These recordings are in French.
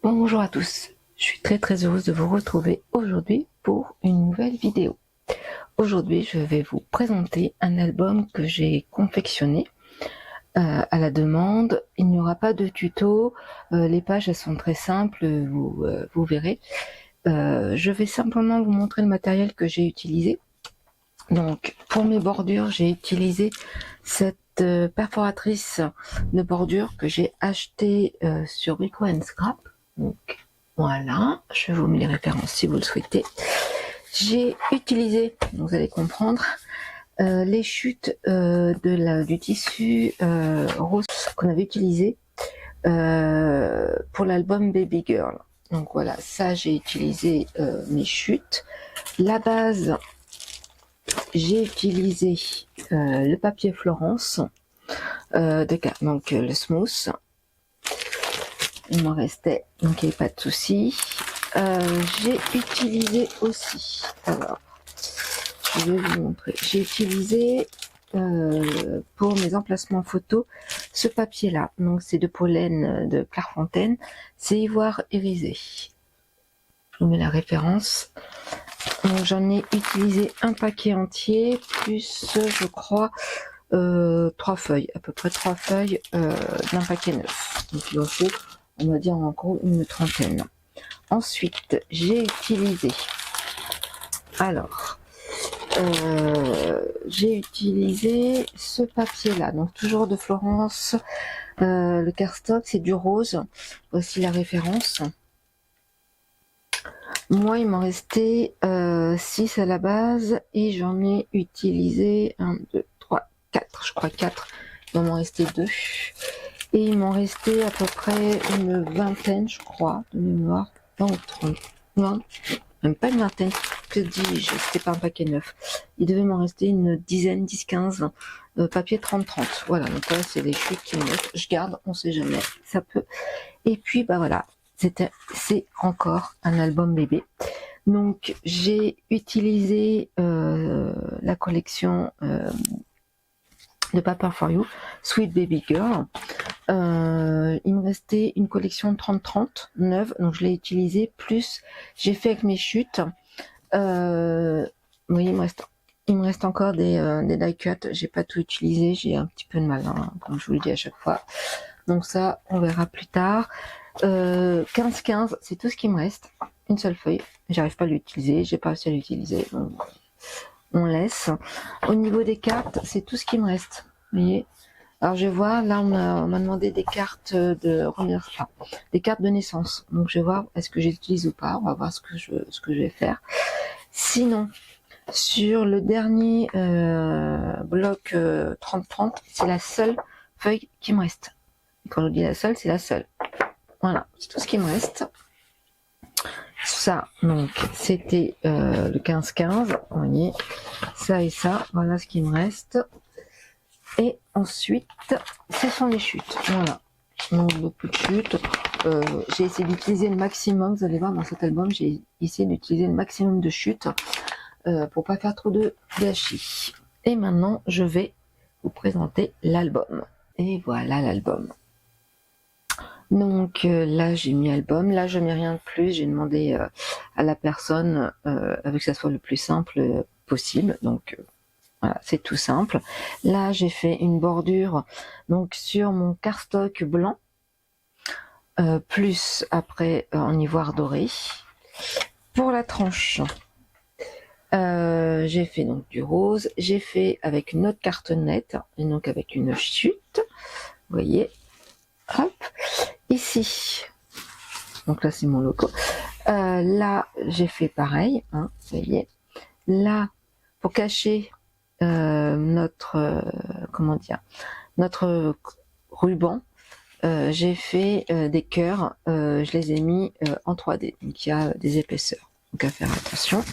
Bonjour à tous, je suis très heureuse de vous retrouver aujourd'hui pour une nouvelle vidéo. Aujourd'hui je vais vous présenter un album que j'ai confectionné à la demande. Il n'y aura pas de tuto, les pages elles sont très simples, vous verrez. Je vais simplement vous montrer le matériel que j'ai utilisé. Donc pour mes bordures j'ai utilisé cette perforatrice de bordure que j'ai achetée sur Brico & Scrap. Donc voilà, je vous mets les références si vous le souhaitez. J'ai utilisé, vous allez comprendre, les chutes du tissu rose qu'on avait utilisé pour l'album Baby Girl. Donc voilà, ça j'ai utilisé mes chutes. La base, j'ai utilisé le papier Florence donc le smooth. Il m'en restait, donc il n'y a pas de souci. J'ai utilisé aussi, alors je vais vous montrer, j'ai utilisé pour mes emplacements photos ce papier là, donc c'est de pollen de Clairefontaine, c'est ivoire irisé. Je vous mets la référence. J'en ai utilisé un paquet entier plus je crois 3 feuilles, à peu près 3 feuilles d'un paquet neuf, donc il en faut on va dire en gros une trentaine. Ensuite j'ai utilisé j'ai utilisé ce papier là, donc toujours de Florence, le cardstock c'est du rose, voici la référence. Moi il m'en restait 6 à la base et j'en ai utilisé 1, 2, 3, 4, je crois 4, il m'en restait 2 et il m'en restait à peu près une vingtaine je crois de mémoire, 20 ou 30, non, même pas une vingtaine, que dis-je, c'était pas un paquet neuf, il devait m'en rester une dizaine, 10-15 papier 30-30, voilà, donc là c'est les chutes qui me restent, je garde, on sait jamais, ça peut, et puis bah voilà, c'est encore un album bébé. Donc j'ai utilisé la collection de Paper for You, Sweet Baby Girl. Il me restait une collection 30-30 neuve, donc je l'ai utilisée, plus j'ai fait avec mes chutes. Oui, il me reste encore des die cuts, j'ai pas tout utilisé, j'ai un petit peu de mal, hein, comme je vous le dis à chaque fois. Donc ça, on verra plus tard. 15-15, c'est tout ce qui me reste. Une seule feuille, j'arrive pas à l'utiliser, j'ai pas réussi à l'utiliser, donc on laisse. Au niveau des cartes, c'est tout ce qui me reste. Vous voyez. Alors je vais voir, là on m'a demandé des cartes des cartes de naissance. Donc je vais voir est-ce que j'utilise ou pas. On va voir ce que je vais faire. Sinon, sur le dernier bloc 30-30, c'est la seule feuille qui me reste. Et quand je dis la seule, c'est la seule. Voilà, c'est tout ce qui me reste. Ça, donc, c'était le 15-15, vous voyez, ça et ça, voilà ce qui me reste. Et ensuite, ce sont les chutes, voilà. Donc, beaucoup de chutes. J'ai essayé d'utiliser le maximum, vous allez voir, dans cet album, j'ai essayé d'utiliser le maximum de chutes pour pas faire trop de gâchis. Et maintenant, je vais vous présenter l'album. Et voilà l'album. Donc là j'ai mis album, là je mets rien de plus, j'ai demandé à la personne avec que ça soit le plus simple possible, donc voilà, c'est tout simple. Là j'ai fait une bordure donc sur mon cardstock blanc, plus après en ivoire doré. Pour la tranche, j'ai fait donc du rose, j'ai fait avec une autre cartonnette, et donc avec une chute, vous voyez, hop. Ici, donc là c'est mon logo, là j'ai fait pareil, hein, vous voyez, là pour cacher notre ruban, j'ai fait des cœurs, je les ai mis en 3D, donc il y a des épaisseurs, donc à faire attention.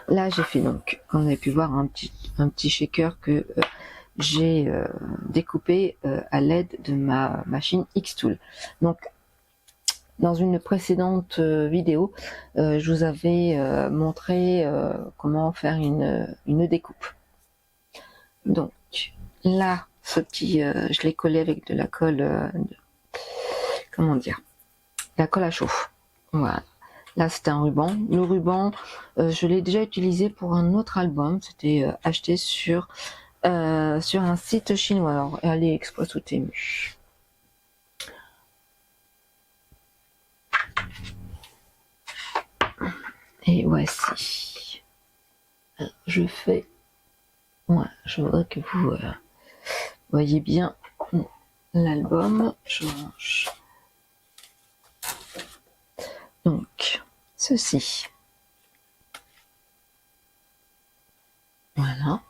Là j'ai fait donc, comme vous avez pu voir, un petit shaker que j'ai découpé à l'aide de ma machine Xtool. Donc dans une précédente vidéo, je vous avais montré comment faire une découpe. Donc là, ce petit, je l'ai collé avec de la colle, comment dire, la colle à chauffe. Voilà. Là, c'était un ruban. Le ruban, je l'ai déjà utilisé pour un autre album. C'était acheté sur un site chinois. Alors, AliExpress ou Temu. Et voici. Je fais. Ouais, je voudrais que vous voyez bien l'album. Je range. Donc, ceci. Voilà.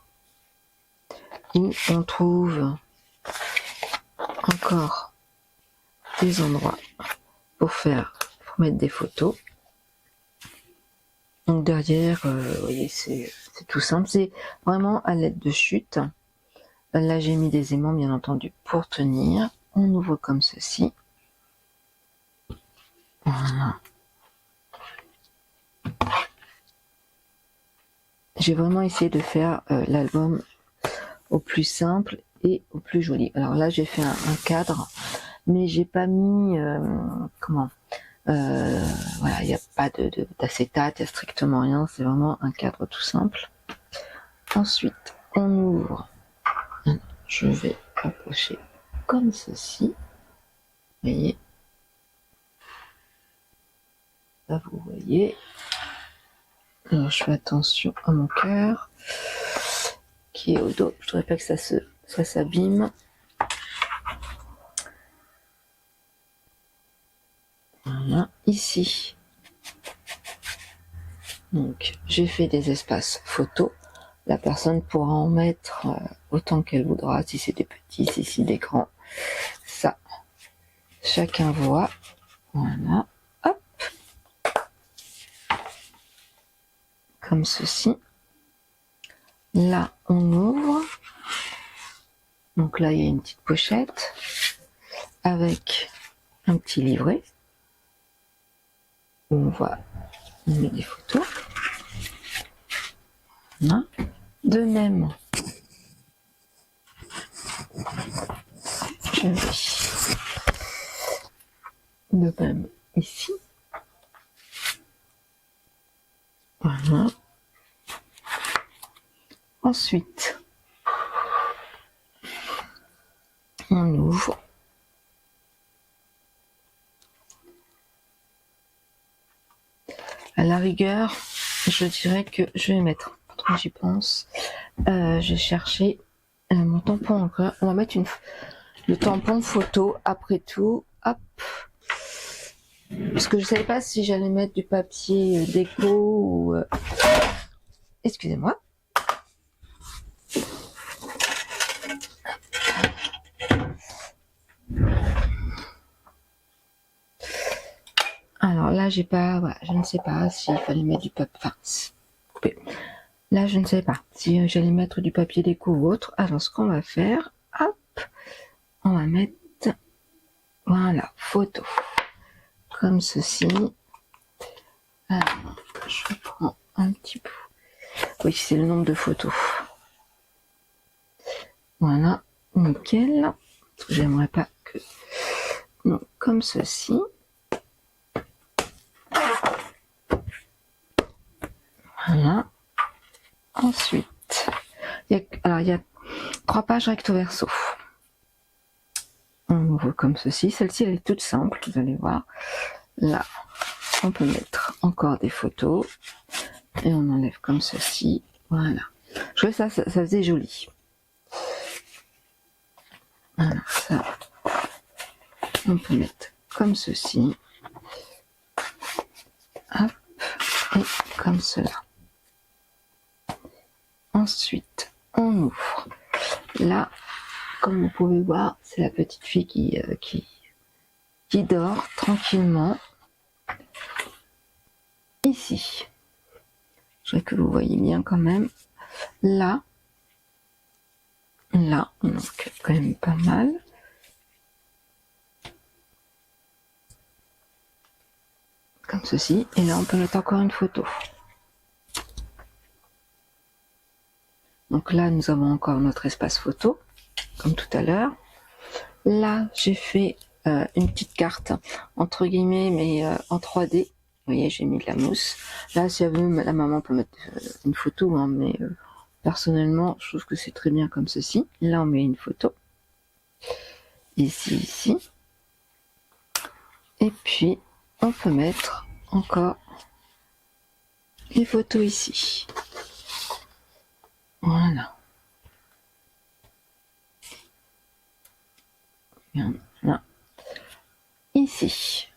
Où on trouve encore des endroits pour mettre des photos. Donc derrière, vous voyez, c'est tout simple. C'est vraiment à l'aide de chute. Là, j'ai mis des aimants, bien entendu, pour tenir. On ouvre comme ceci. Voilà. J'ai vraiment essayé de faire l'album au plus simple et au plus joli. Alors là, j'ai fait un cadre, mais j'ai pas mis voilà, il n'y a pas d'acétate, il n'y a strictement rien, c'est vraiment un cadre tout simple. Ensuite, on ouvre. Je vais approcher comme ceci. Vous voyez. Là, vous voyez. Alors, je fais attention à mon cœur qui est au dos. Je ne voudrais pas que ça s'abîme. Voilà, ici. Donc, j'ai fait des espaces photos. La personne pourra en mettre autant qu'elle voudra, si c'est des petits, si c'est des grands. Ça, chacun voit. Voilà, hop. Comme ceci. Là, on ouvre. Donc là, il y a une petite pochette avec un petit livret où on met des photos. Voilà. De même, je vais de même ici. Voilà. Ensuite, on ouvre. À la rigueur, je dirais que je vais mettre, quand j'y pense, j'ai cherché mon tampon encore. On va mettre le tampon photo après tout. Hop. Parce que je ne savais pas si j'allais mettre du papier déco ou... Excusez-moi. Alors là, j'ai pas... Voilà, je ne sais pas s'il fallait mettre du papier... Enfin, coupé. Là, je ne sais pas si j'allais mettre du papier déco ou autre. Alors, ce qu'on va faire... Hop. On va mettre... Voilà, photo. Comme ceci. Alors, je prends un petit peu. Oui, c'est le nombre de photos. Voilà, nickel. J'aimerais pas que... Donc, comme ceci. Voilà. Ensuite, il y a 3 pages recto verso. On ouvre comme ceci. Celle-ci, elle est toute simple, vous allez voir. Là, on peut mettre encore des photos. Et on enlève comme ceci. Voilà. Je trouvais ça faisait joli. Voilà, ça. On peut mettre comme ceci. Hop. Et comme cela. Ensuite, on ouvre. Là, comme vous pouvez voir, c'est la petite fille qui dort tranquillement. Ici. Je voudrais que vous voyez bien quand même. Là, donc quand même pas mal. ceci. Et là, on peut mettre encore une photo. Donc là, nous avons encore notre espace photo, comme tout à l'heure. Là, j'ai fait une petite carte, entre guillemets, mais en 3D. Vous voyez, j'ai mis de la mousse. Là, si elle veut, la maman peut mettre une photo, hein, mais personnellement, je trouve que c'est très bien comme ceci. Là, on met une photo. Ici. Et puis, on peut mettre encore une photo ici. Voilà. Là. Ici.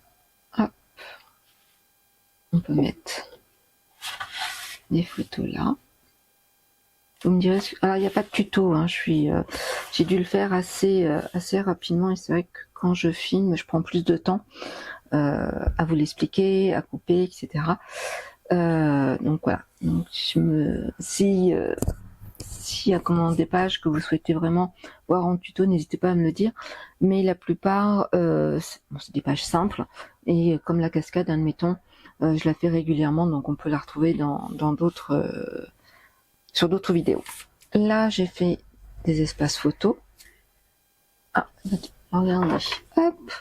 Hop. On peut mettre des photos là. Vous me direz, alors il n'y a pas de tuto, hein, j'ai dû le faire assez rapidement et c'est vrai que quand je filme, je prends plus de temps à vous l'expliquer, à couper, etc. Donc voilà. Donc s'il y a des pages que vous souhaitez vraiment voir en tuto, n'hésitez pas à me le dire. Mais la plupart, c'est des pages simples et comme la cascade, admettons, je la fais régulièrement, donc on peut la retrouver dans d'autres sur d'autres vidéos. Là, j'ai fait des espaces photos. Ah, regardez. Hop.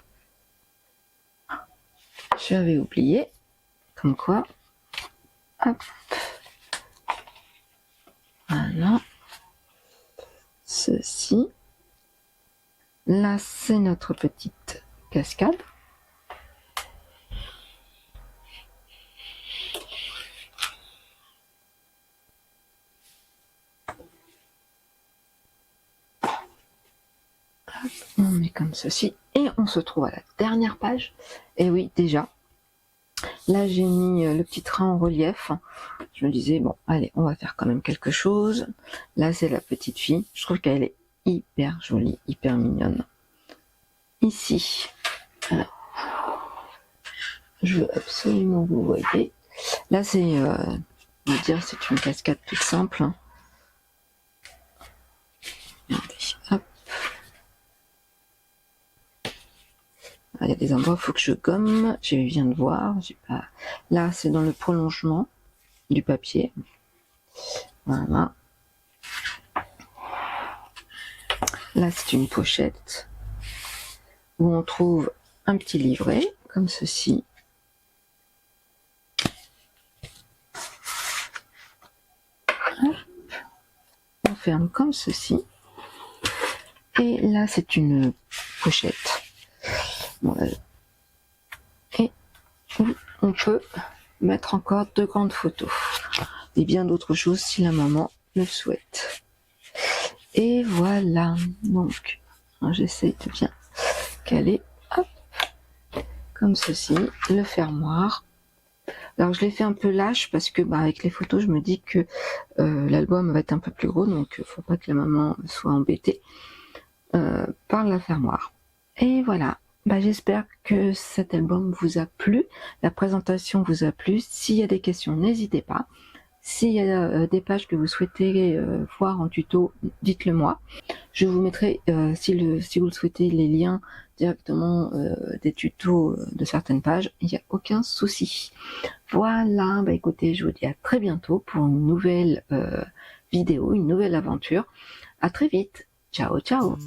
J'avais oublié. Comme quoi. Hop. Voilà. Ceci. Là, c'est notre petite cascade. On met comme ceci et on se trouve à la dernière page. Et oui, déjà, là j'ai mis le petit train en relief. Je me disais, bon, allez, on va faire quand même quelque chose. Là, c'est la petite fille. Je trouve qu'elle est hyper jolie, hyper mignonne. Ici, alors, je veux absolument que vous voyez. Là, c'est, on va dire, c'est une cascade toute simple. Regardez, hop. Il y a des endroits, il faut que je gomme. Je viens de voir. J'ai pas. Là, c'est dans le prolongement du papier. Voilà. Là, c'est une pochette où on trouve un petit livret, comme ceci. Hop. On ferme comme ceci. Et là, c'est une pochette. Bon, et on peut mettre encore 2 grandes photos et bien d'autres choses si la maman le souhaite. Et voilà, donc j'essaie de bien caler, hop, comme ceci, le fermoir. Alors je l'ai fait un peu lâche parce que avec les photos je me dis que l'album va être un peu plus gros, donc faut pas que la maman soit embêtée par la fermoir. Et voilà. J'espère que cet album vous a plu, la présentation vous a plu. S'il y a des questions, n'hésitez pas. S'il y a des pages que vous souhaitez voir en tuto, dites-le moi. Je vous mettrai, si vous le souhaitez, les liens directement des tutos de certaines pages. Il n'y a aucun souci. Voilà, écoutez, je vous dis à très bientôt pour une nouvelle vidéo, une nouvelle aventure. À très vite. Ciao, ciao.